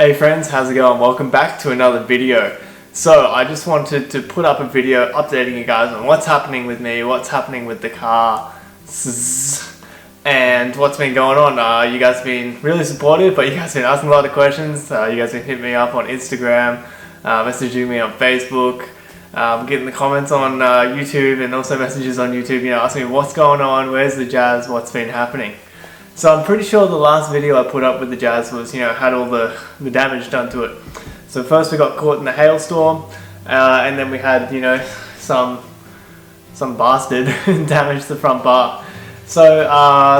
Hey friends, how's it going? Welcome back to another video. So I just wanted to put up a video updating you guys on what's happening with me, what's happening with the car, and what's been going on. You guys have been really supportive, but you guys have been asking a lot of questions. You guys have been hitting me up on Instagram, messaging me on Facebook, getting the comments on YouTube, and also messages on YouTube, asking me what's going on, where's the Jazz, what's been happening. So I'm pretty sure the last video I put up with the Jazz was, had all the damage done to it. So first we got caught in the hailstorm, and then we had, some bastard damage the front bar. So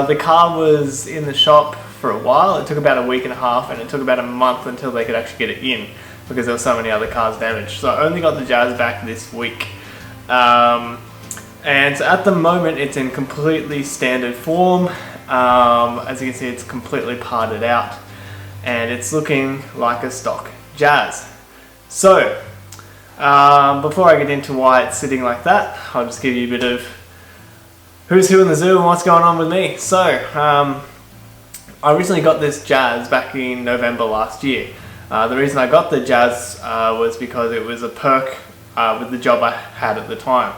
the car was in the shop for a while. It took about a week and a half, and it took about a month until they could actually get it in because there were so many other cars damaged. So I only got the Jazz back this week. And so at the moment it's in completely standard form. As you can see, it's completely parted out and it's looking like a stock Jazz. So before I get into why it's sitting like that, I'll just give you a bit of who's who in the zoo and what's going on with me. So I originally got this Jazz back in November last year. The reason I got the Jazz was because it was a perk with the job I had at the time.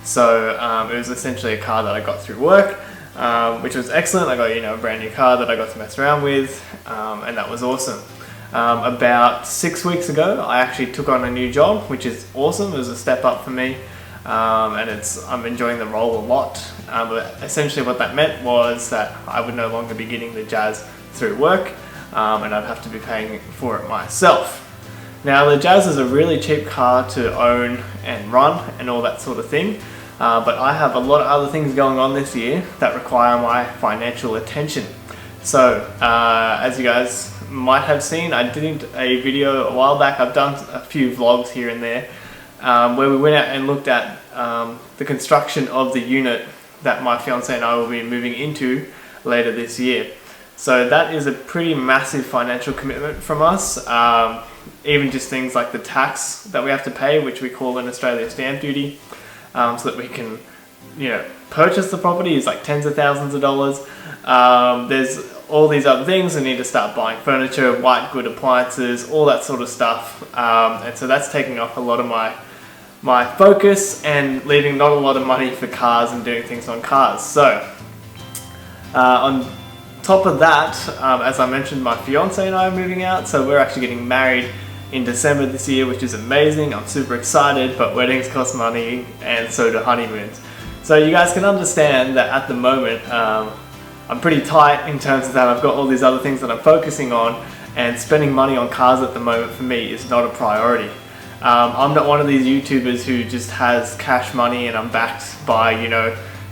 So it was essentially a car that I got through work, which was excellent. I got a brand new car that I got to mess around with, and that was awesome. About 6 weeks ago I actually took on a new job, which is awesome. It was a step up for me, and I'm enjoying the role a lot. But essentially what that meant was that I would no longer be getting the Jazz through work, and I'd have to be paying for it myself. Now the Jazz is a really cheap car to own and run and all that sort of thing. But I have a lot of other things going on this year that require my financial attention. So as you guys might have seen, I did a video a while back. I've done a few vlogs here and there where we went out and looked at the construction of the unit that my fiance and I will be moving into later this year. So that is a pretty massive financial commitment from us. Even just things like the tax that we have to pay, which we call in Australia stamp duty. So that we can, purchase the property is like tens of thousands of dollars. There's all these other things. I need to start buying furniture, white good appliances, all that sort of stuff. And so that's taking off a lot of my focus and leaving not a lot of money for cars and doing things on cars. So on top of that, as I mentioned, my fiance and I are moving out. So we're actually getting married in December this year, which is amazing. I'm super excited, but weddings cost money and so do honeymoons. So you guys can understand that at the moment I'm pretty tight in terms of that. I've got all these other things that I'm focusing on, and spending money on cars at the moment for me is not a priority. I'm not one of these YouTubers who just has cash money and I'm backed by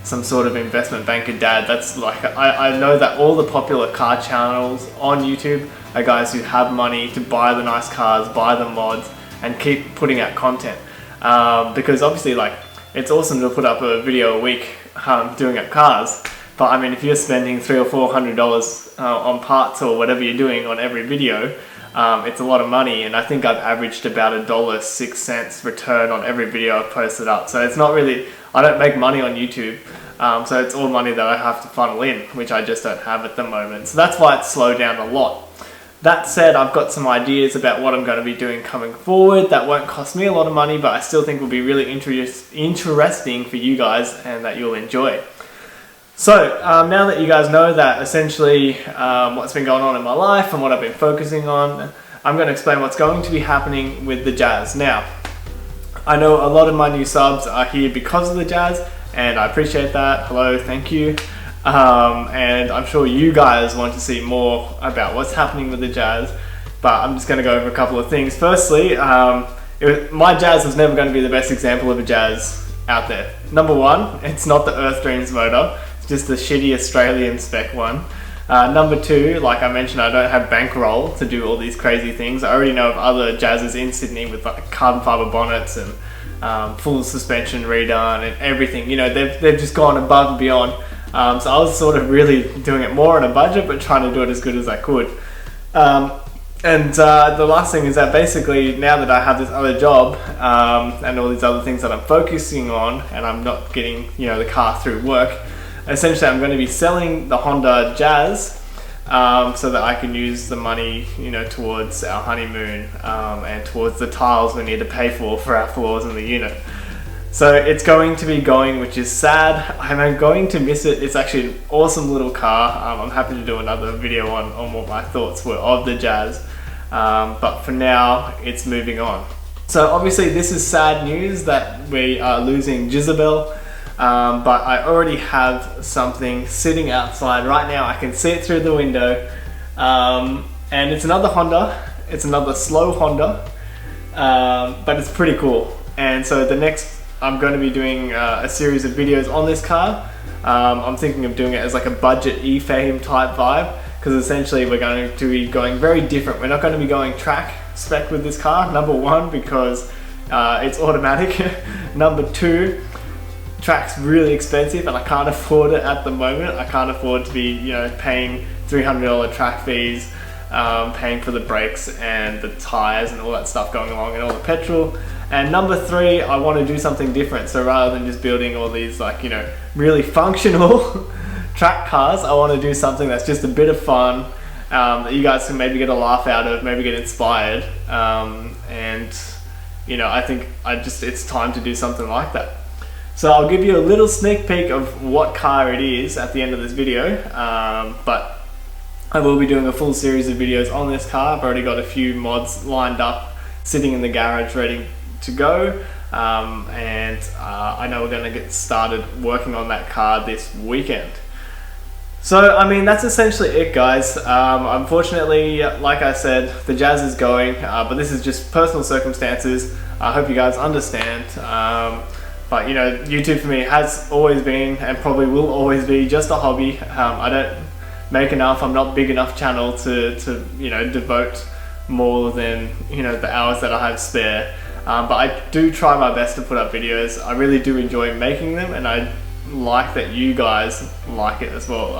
some sort of investment banker dad. That's like, I know that all the popular car channels on YouTube are guys who have money to buy the nice cars, buy the mods, and keep putting out content. Because obviously, it's awesome to put up a video a week doing up cars, but I mean, if you're spending $300 or $400 on parts or whatever you're doing on every video, it's a lot of money. And I think I've averaged about $1.06 return on every video I've posted up. So it's not really, I don't make money on YouTube. So it's all money that I have to funnel in, which I just don't have at the moment. So that's why it's slowed down a lot. That said, I've got some ideas about what I'm going to be doing coming forward that won't cost me a lot of money, but I still think will be really interesting for you guys and that you'll enjoy. So now that you guys know that essentially what's been going on in my life and what I've been focusing on, I'm going to explain what's going to be happening with the Jazz. Now, I know a lot of my new subs are here because of the Jazz, and I appreciate that. Hello, thank you. And I'm sure you guys want to see more about what's happening with the Jazz, but I'm just going to go over a couple of things. Firstly, my Jazz was never going to be the best example of a Jazz out there. Number one, it's not the Earth Dreams motor, it's just the shitty Australian spec one. Number two, like I mentioned, I don't have bankroll to do all these crazy things. I already know of other Jazzes in Sydney with carbon fibre bonnets and full suspension redone and everything. They've just gone above and beyond. So I was sort of really doing it more on a budget, but trying to do it as good as I could. And the last thing is that basically now that I have this other job and all these other things that I'm focusing on, and I'm not getting the car through work, essentially I'm going to be selling the Honda Jazz so that I can use the money, you know, towards our honeymoon, and towards the tiles we need to pay for our floors in the unit. So it's going to be going, which is sad. I'm going to miss it. It's actually an awesome little car. I'm happy to do another video on what my thoughts were of the Jazz, but for now it's moving on. So obviously this is sad news that we are losing Jezebel, but I already have something sitting outside right now. I can see it through the window, and it's another Honda. It's another slow Honda, but it's pretty cool. And so the next, I'm going to be doing a series of videos on this car. I'm thinking of doing it as like a budget E-Fame type vibe, because essentially we're going to be going very different. We're not going to be going track spec with this car, number one, because it's automatic. Number two, track's really expensive and I can't afford it at the moment. I can't afford to be, you know, paying $300 track fees, paying for the brakes and the tires and all that stuff going along and all the petrol. And number three, I want to do something different. So rather than just building all these, like, you know, really functional track cars, I want to do something that's just a bit of fun, that you guys can maybe get a laugh out of, maybe get inspired, and you know, I think it's time to do something like that. So I'll give you a little sneak peek of what car it is at the end of this video, but I will be doing a full series of videos on this car. I've already got a few mods lined up, sitting in the garage ready to go, and I know we're going to get started working on that car this weekend. So I mean, that's essentially it, guys. Unfortunately, like I said, the Jazz is going, but this is just personal circumstances. I hope you guys understand, but you know, YouTube for me has always been and probably will always be just a hobby. I don't make enough, I'm not big enough channel to you know, devote more than, you know, the hours that I have spare. But I do try my best to put up videos. I really do enjoy making them, and I like that you guys like it as well.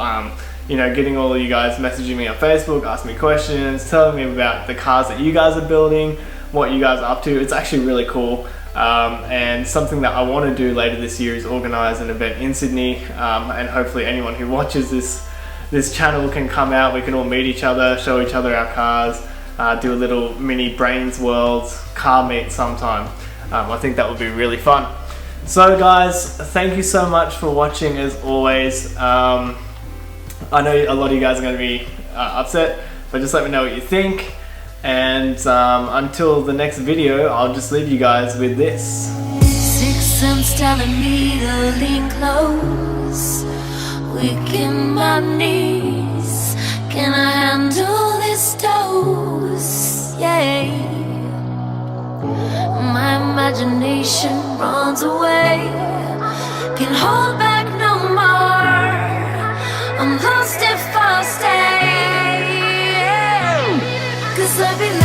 You know, getting all of you guys messaging me on Facebook, asking me questions, telling me about the cars that you guys are building, what you guys are up to. It's actually really cool. And something that I want to do later this year is organize an event in Sydney, and hopefully anyone who watches this channel can come out. We can all meet each other, show each other our cars, do a little mini Brains World car meet sometime. I think that would be really fun. So guys, thank you so much for watching as always. I know a lot of you guys are going to be upset, but just let me know what you think. And until the next video, I'll just leave you guys with this. Sixth sense telling me to lean close, weak in my knees. Can I handle this dose? Yeah. My imagination runs away, can hold back no more. I'm lost if I stay, 'cause I've been